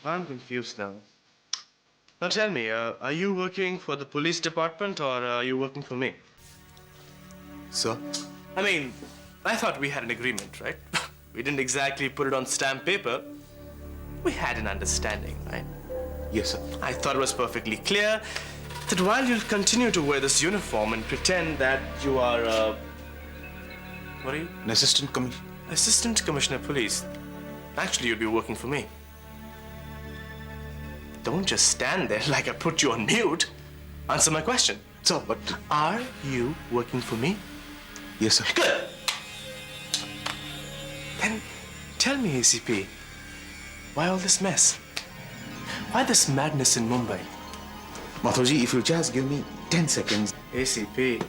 I'm confused now. Now tell me, are you working for the police department or are you working for me? Sir? I mean, I thought we had an agreement, right? We didn't exactly put it on stamp paper. We had an understanding, right? Yes, sir. I thought it was perfectly clear that while you'll continue to wear this uniform and pretend that you are, what are you? An assistant commissioner. Assistant Commissioner of Police. Actually, you'd be working for me. Don't just stand there like I put you on mute. Answer my question. Sir, but... Are you working for me? Yes, sir. Good. Then tell me, ACP, why all this mess? Why this madness in Mumbai? Mathurji, if you just give me 10 seconds. ACP,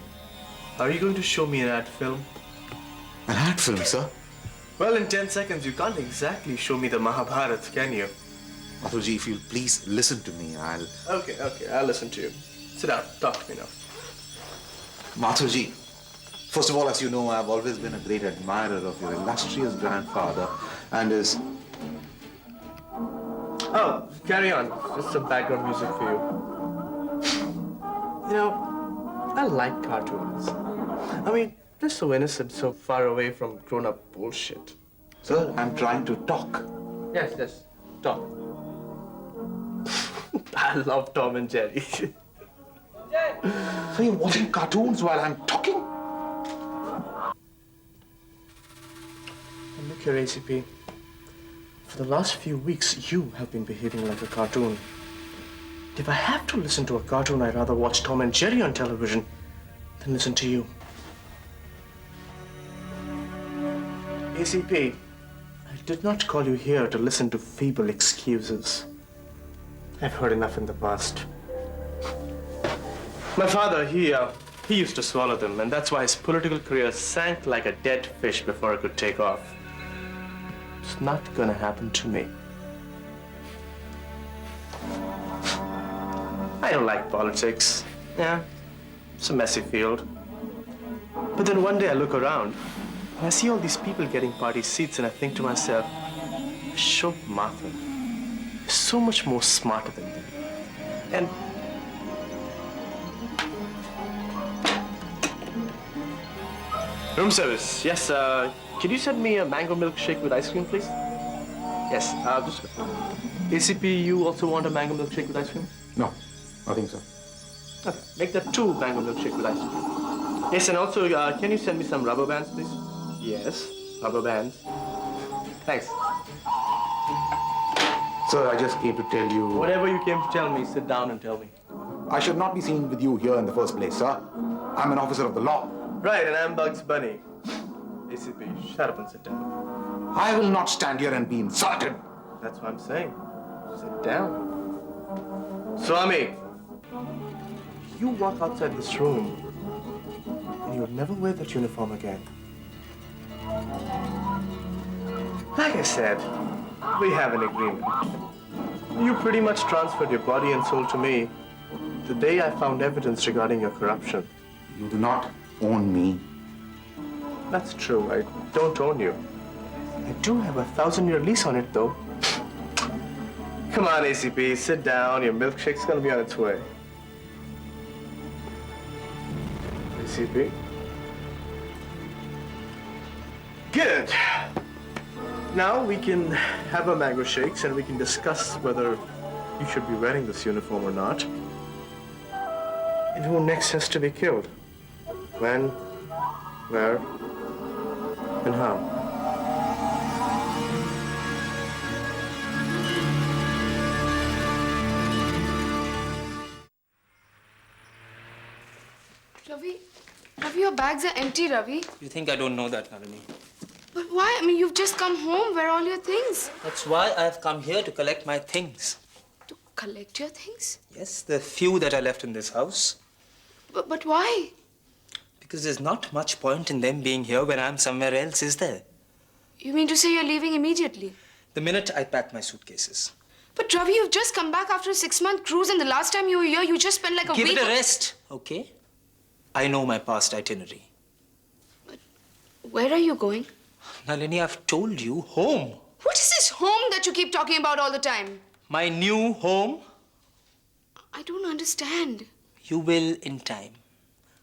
are you going to show me an ad film? An ad film, sir? Well, in 10 seconds, you can't exactly show me the Mahabharata, can you? Mathurji, if you'll please listen to me, I'll... Okay, I'll listen to you. Sit down, talk to me now. Mathurji, first of all, as you know, I've always been a great admirer of your illustrious grandfather and his... Oh, carry on. Just some background music for you. You know, I like cartoons. I mean, they're so innocent, so far away from grown-up bullshit. Sir, I'm trying to talk. Yes, talk. I love Tom and Jerry. So you're watching cartoons while I'm talking? And look here, ACP. For the last few weeks, you have been behaving like a cartoon. If I have to listen to a cartoon, I'd rather watch Tom and Jerry on television than listen to you. ACP, I did not call you here to listen to feeble excuses. I've heard enough in the past. My father, he used to swallow them, and that's why his political career sank like a dead fish before it could take off. It's not gonna happen to me. I don't like politics. Yeah, it's a messy field. But then one day I look around, and I see all these people getting party seats, and I think to myself, Ashok Mathur is so much more smarter than them. And room service. Yes, can you send me a mango milkshake with ice cream, please? Yes, just... ACP, you also want a mango milkshake with ice cream? No, nothing, sir. Okay, make that 2 mango milkshake with ice cream. Yes, and also, can you send me some rubber bands, please? Yes, rubber bands. Thanks. Sir, I just came to tell you... Whatever you came to tell me, sit down and tell me. I should not be seen with you here in the first place, sir. I'm an officer of the law. Right, and I'm Bugs Bunny. ACP, shut up and sit down. I will not stand here and be insulted. That's what I'm saying. Sit down. Swami, you walk outside this room, and you'll never wear that uniform again. Like I said, we have an agreement. You pretty much transferred your body and soul to me the day I found evidence regarding your corruption. You do not own me. That's true, I don't own you. I do have a 1,000-year lease on it, though. Come on, ACP, sit down. Your milkshake's gonna be on its way. ACP? Good. Now we can have our mango shakes and we can discuss whether you should be wearing this uniform or not. And who next has to be killed? When, where, and how? Ravi, your bags are empty, Ravi. You think I don't know that, Nalini? But why? I mean, you've just come home. Where are all your things? That's why I've come here to collect my things. To collect your things? Yes, the few that I left in this house. But why? Because there's not much point in them being here when I'm somewhere else, is there? You mean to say you're leaving immediately? The minute I pack my suitcases. But Ravi, you've just come back after a 6-month cruise, and the last time you were here, you just spent like a week... Give it a rest, okay? I know my past itinerary. But where are you going? Nalini, I've told you, home. What is this home that you keep talking about all the time? My new home? I don't understand. You will in time.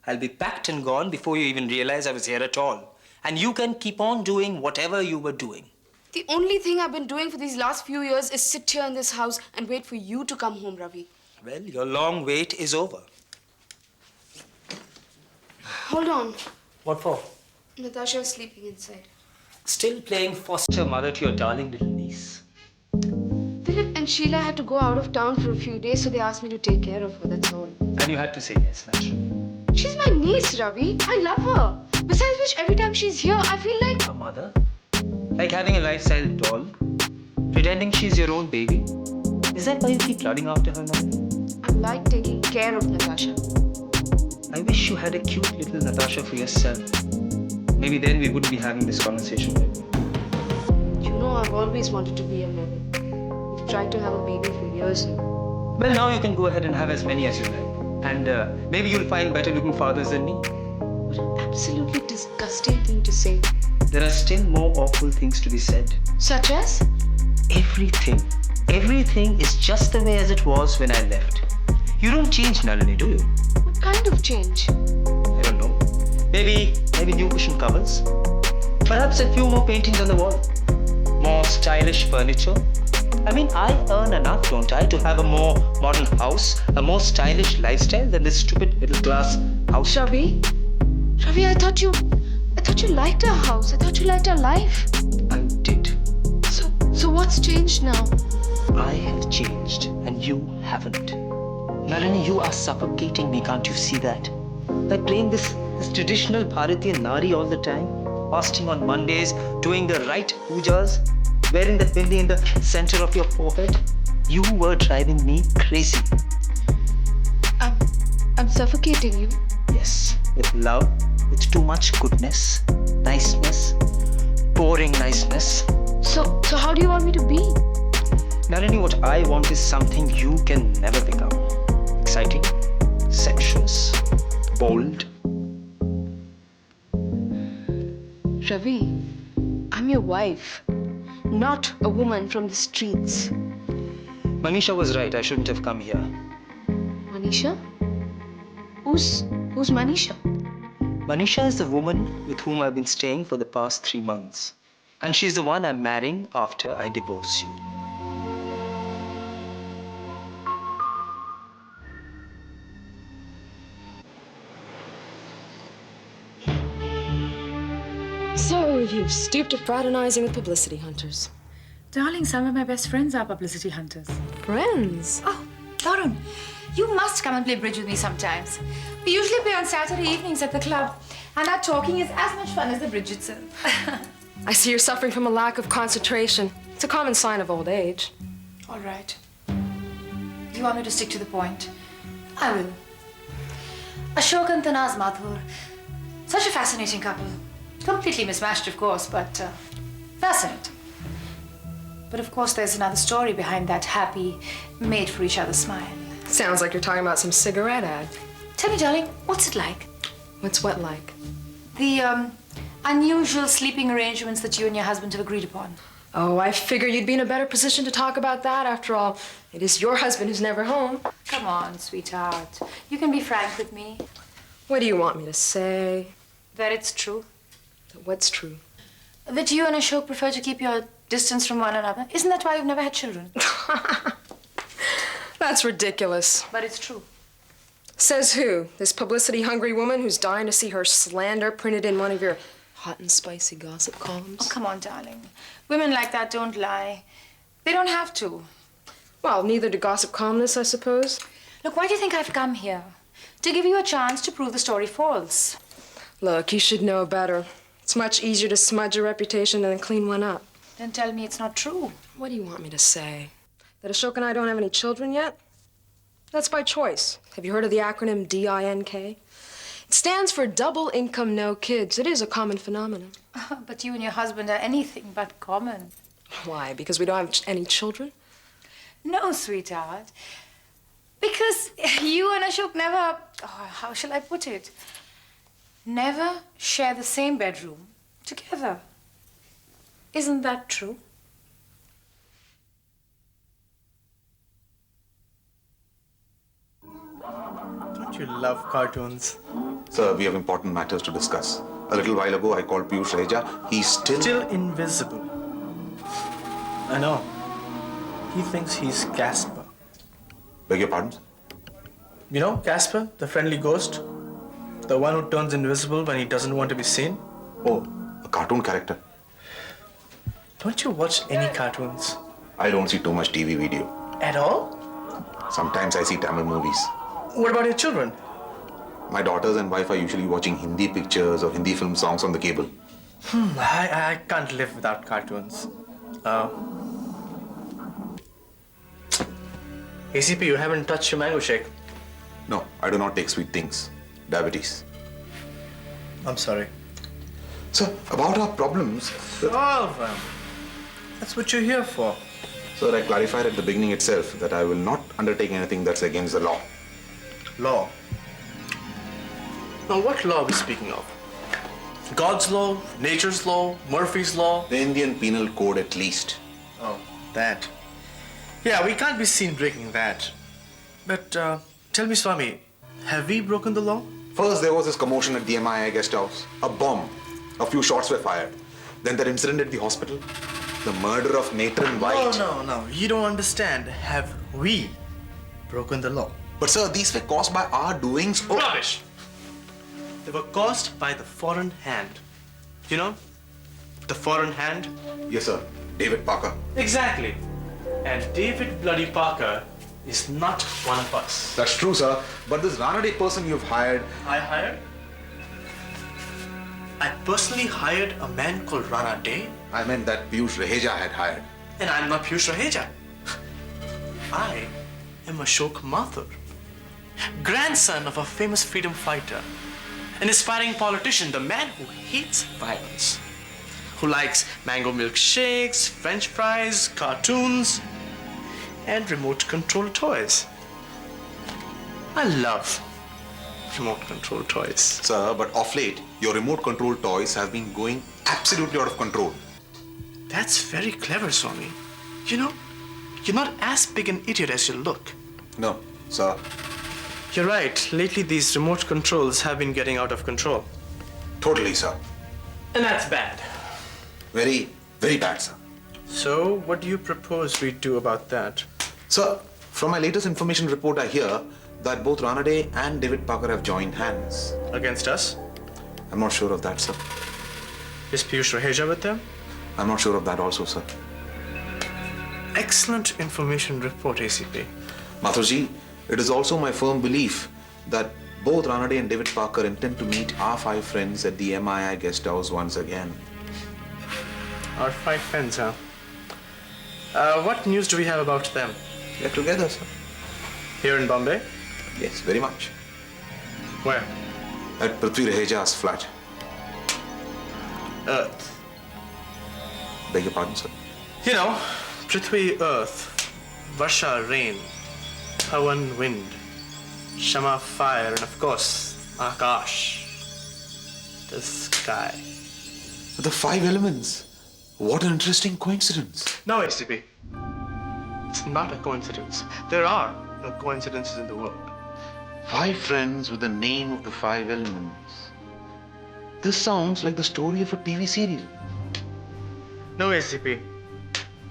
I'll be packed and gone before you even realize I was here at all. And you can keep on doing whatever you were doing. The only thing I've been doing for these last few years is sit here in this house and wait for you to come home, Ravi. Well, your long wait is over. Hold on. What for? Natasha is sleeping inside. Still playing foster mother to your darling little niece. Philip and Sheila had to go out of town for a few days, so they asked me to take care of her, that's all. And you had to say yes, naturally. She's my niece, Ravi. I love her. Besides which, every time she's here, I feel like... A mother? Like having a lifestyle doll? Pretending she's your own baby? Is that why you keep running after her now? I like taking care of Natasha. I wish you had a cute little Natasha for yourself. Maybe then we wouldn't be having this conversation right now. You know, I've always wanted to be a mother. We've tried to have a baby for years now. Well, now you can go ahead and have as many as you like. And maybe you'll find better looking fathers than me. What an absolutely disgusting thing to say. There are still more awful things to be said. Such as? Everything. Everything is just the way as it was when I left. You don't change, Nalini, do you? What kind of change? I don't know. Maybe new cushion covers. Perhaps a few more paintings on the wall. More stylish furniture. I mean, I earn enough, don't I, to have a more modern house, a more stylish lifestyle than this stupid middle class house. Ravi? Ravi, I thought you liked our house. I thought you liked our life. I did. So what's changed now? I have changed, and you haven't. Nalini, you are suffocating me, can't you see that? By playing this traditional Bharatiya Nari all the time, fasting on Mondays, doing the right pujas, wearing the bindi in the center of your forehead, you were driving me crazy. I'm suffocating you. Yes, with love, with too much goodness, niceness, boring niceness. So how do you want me to be? Nalini, what I want is something you can never become. Exciting, sensuous, bold. Ravi, I'm your wife, not a woman from the streets. Manisha was right, I shouldn't have come here. Manisha? Who's Manisha? Manisha is the woman with whom I've been staying for the past 3 months. And she's the one I'm marrying after I divorce you. So, you've stooped to fraternizing with publicity hunters. Darling, some of my best friends are publicity hunters. Friends? Oh, Tarun, you must come and play bridge with me sometimes. We usually play on Saturday evenings at the club, and our talking is as much fun as the bridge itself. I see you're suffering from a lack of concentration. It's a common sign of old age. All right. You want me to stick to the point? I will. Ashok and Tanaz Mathur. Such a fascinating couple. Completely mismatched, of course, but fascinating. But of course, there's another story behind that happy, made-for-each-other smile. Sounds like you're talking about some cigarette ad. Tell me, darling, what's it like? What's what like? The unusual sleeping arrangements that you and your husband have agreed upon. Oh, I figure you'd be in a better position to talk about that. After all, it is your husband who's never home. Come on, sweetheart. You can be frank with me. What do you want me to say? That it's true. What's true? That you and Ashok prefer to keep your distance from one another. Isn't that why you've never had children? That's ridiculous. But it's true. Says who? This publicity-hungry woman who's dying to see her slander printed in one of your hot and spicy gossip columns? Oh, come on, darling. Women like that don't lie. They don't have to. Well, neither do gossip columnists, I suppose. Look, why do you think I've come here? To give you a chance to prove the story false. Look, you should know better. It's much easier to smudge a reputation than clean one up. Then tell me it's not true. What do you want me to say? That Ashok and I don't have any children yet? That's by choice. Have you heard of the acronym DINK? It stands for Double Income No Kids. It is a common phenomenon. But you and your husband are anything but common. Why? Because we don't have any children? No, sweetheart. Because you and Ashok never, how shall I put it? Never share the same bedroom together. Isn't that true? You love cartoons. Sir, we have important matters to discuss. A little while ago, I called Piyush Reja. He's Still invisible. I know. He thinks he's Casper. Beg your pardon? Sir? You know Casper, the friendly ghost? The one who turns invisible when he doesn't want to be seen? Oh, a cartoon character. Don't you watch any cartoons? I don't see too much TV video. At all? Sometimes I see Tamil movies. What about your children? My daughters and wife are usually watching Hindi pictures or Hindi film songs on the cable. I can't live without cartoons. ACP, you haven't touched your mango shake. No, I do not take sweet things. Diabetes. I'm sorry. Sir, about our problems. Solve them. That's what you're here for. Sir, I clarified at the beginning itself that I will not undertake anything that's against the law. Law. Now, what law are we speaking of? God's law, nature's law, Murphy's law? The Indian Penal Code at least. Oh, that. Yeah, we can't be seen breaking that. But tell me, Swami, have we broken the law? First, there was this commotion at the MII guest house. A bomb. A few shots were fired. Then that incident at the hospital. The murder of Nathan White. No. You don't understand. Have we broken the law? But sir, these were caused by our doings. Oh. Rubbish! They were caused by the foreign hand. You know? The foreign hand? Yes, sir. David Parker. Exactly. And David bloody Parker is not one of us. That's true, sir. But this Rana Day person you've hired. I hired? I personally hired a man called Rana Day, I meant that Piyush Reja had hired. and I'm not Piyush Raheja. I am Ashok Mathur, grandson of a famous freedom fighter, an aspiring politician, the man who hates violence, who likes mango milkshakes, French fries, cartoons, and remote control toys. I love remote control toys. Sir, but of late, your remote control toys have been going absolutely out of control. That's very clever, Swami. You know, you're not as big an idiot as you look. No, sir. You're right. Lately, these remote controls have been getting out of control. Totally, sir. And that's bad. Very, very bad, sir. So, what do you propose we do about that? Sir, from my latest information report, I hear that both Rana Day and David Parker have joined hands. Against us? I'm not sure of that, sir. Is Piyush Raheja with them? I'm not sure of that also, sir. Excellent information report, ACP. Mathurji, it is also my firm belief that both Rana Day and David Parker intend to meet our 5 friends at the MII guest house once again. Our 5 friends, huh? What news do we have about them? They're together, sir. Here in Bombay? Yes, very much. Where? At Prithvi Raheja's flat. Earth. Beg your pardon, sir. You know, Prithvi, earth, Varsha, rain, Pawan, wind, Shama, fire, and of course, Akash, the sky. The 5 elements. What an interesting coincidence. No, ACP. It's not a coincidence. There are no coincidences in the world. 5 friends with the name of the 5 elements. This sounds like the story of a TV serial. No, ACP.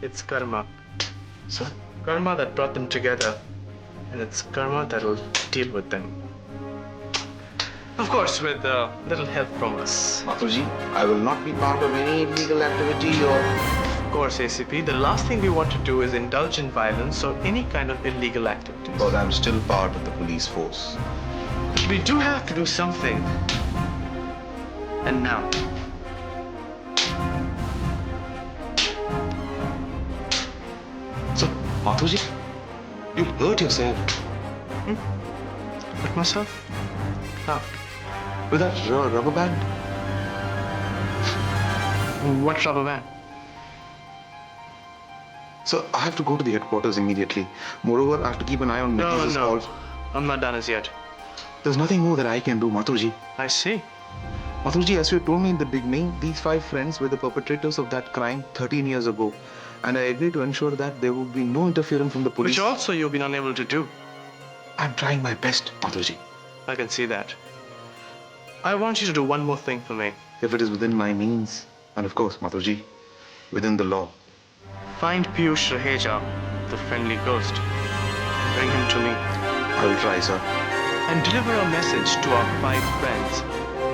It's karma. Sir? Karma that brought them together. And it's karma that'll deal with them. Of course, with a little help from us. Mathurji, I will not be part of any illegal activity or... Of course, ACP, the last thing we want to do is indulge in violence or any kind of illegal activities. Because I'm still part of the police force. But we do have to do something. And now. So, Mathurji, you hurt yourself. Hurt myself? How? With that rubber band? What rubber band? So, I have to go to the headquarters immediately. Moreover, I have to keep an eye on Nikki's calls. I'm not done as yet. There's nothing more that I can do, Mathurji. I see. Mathurji, as you told me in the beginning, these 5 friends were the perpetrators of that crime 13 years ago. And I agree to ensure that there will be no interference from the police. Which also you've been unable to do. I'm trying my best, Mathurji. I can see that. I want you to do one more thing for me. If it is within my means, and of course, Mathurji, within the law. Find Piyush Raheja, the friendly ghost, and bring him to me. I will try, sir. And deliver a message to our 5 friends: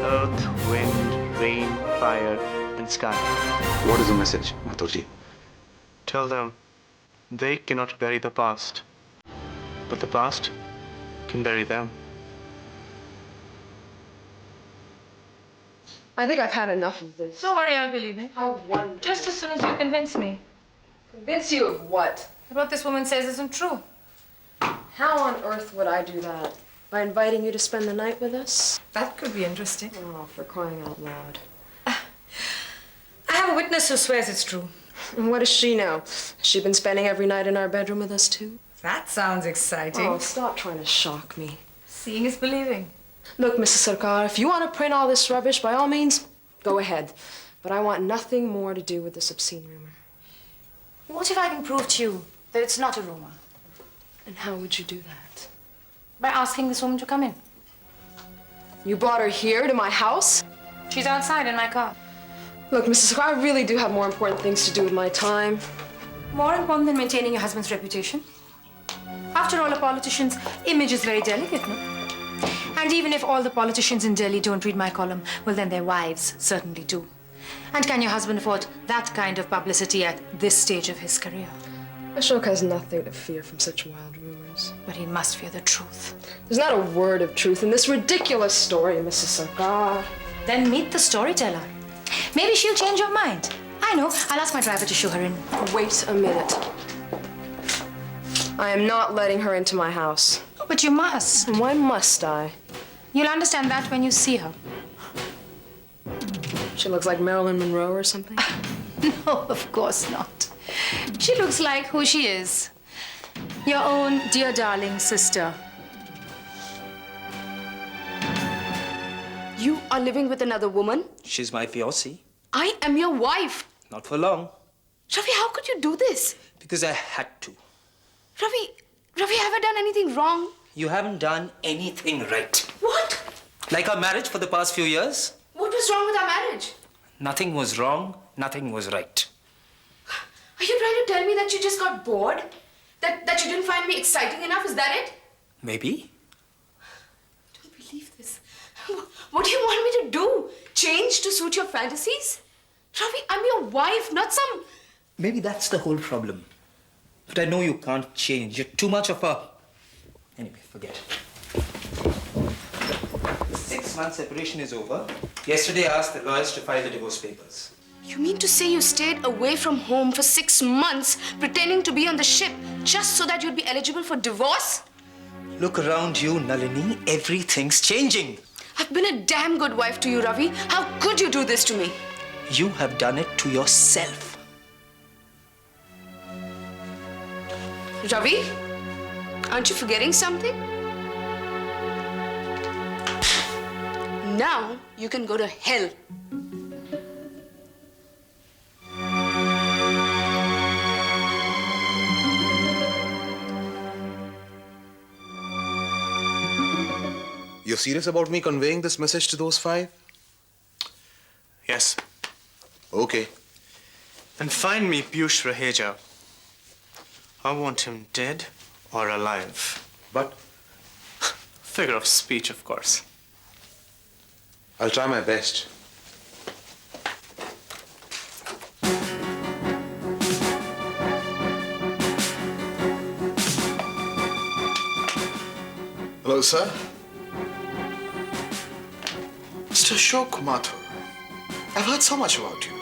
Earth, Wind, Rain, Fire, and Sky. What is the message, Mathurji? Tell them they cannot bury the past, but the past can bury them. I think I've had enough of this. Don't worry, I'll believe it. How wonderful. Just as soon as you convince me Convince you of what? that what this woman says isn't true. How on earth would I do that? By inviting you to spend the night with us? That could be interesting. Oh, for crying out loud. I have a witness who swears it's true. And what does she know? Has she been spending every night in our bedroom with us too? That sounds exciting. Oh, stop trying to shock me. Seeing is believing. Look, Mrs. Sarkar, if you want to print all this rubbish, by all means, go ahead. But I want nothing more to do with this obscene rumor. What if I can prove to you that it's not a rumor? And how would you do that? By asking this woman to come in. You brought her here to my house? She's outside in my car. Look, Mrs. Sarkar, I really do have more important things to do with my time. More important than maintaining your husband's reputation. After all, a politician's image is very delicate, no? And even if all the politicians in Delhi don't read my column, well, then their wives certainly do. And can your husband afford that kind of publicity at this stage of his career? Ashok has nothing to fear from such wild rumors. But he must fear the truth. There's not a word of truth in this ridiculous story, Mrs. Sarkar. Then meet the storyteller. Maybe she'll change your mind. I know. I'll ask my driver to show her in. Wait a minute. I am not letting her into my house. Oh, but you must. And why must I? You'll understand that when you see her. She looks like Marilyn Monroe or something. No, of course not. She looks like who she is. Your own dear darling sister. You are living with another woman? She's my fiancée. I am your wife. Not for long, Ravi, how could you do this? because I had to. Ravi, have I done anything wrong? You haven't done anything right. What? Like our marriage for the past few years? What was wrong with our marriage? Nothing was wrong, nothing was right. Are you trying to tell me that you just got bored? That you didn't find me exciting enough? Is that it? Maybe. I don't believe this. What do you want me to do? Change to suit your fantasies? Ravi, I'm your wife, not some... Maybe that's the whole problem. But I know you can't change. You're too much of a... Anyway, forget it. 6 months separation is over. Yesterday I asked the lawyers to file the divorce papers. You mean to say you stayed away from home for 6 months, pretending to be on the ship, just so that you'd be eligible for divorce? Look around you, Nalini. Everything's changing. I've been a damn good wife to you, Ravi. How could you do this to me? You have done it to yourself. Ravi, aren't you forgetting something? Now you can go to hell. You're serious about me conveying this message to those 5? Yes. Okay. Then find me Piyush Raheja. I want him dead or alive. But Figure of speech, of course. I'll try my best. Hello, sir. Mr. Ashok Mathur, I've heard so much about you.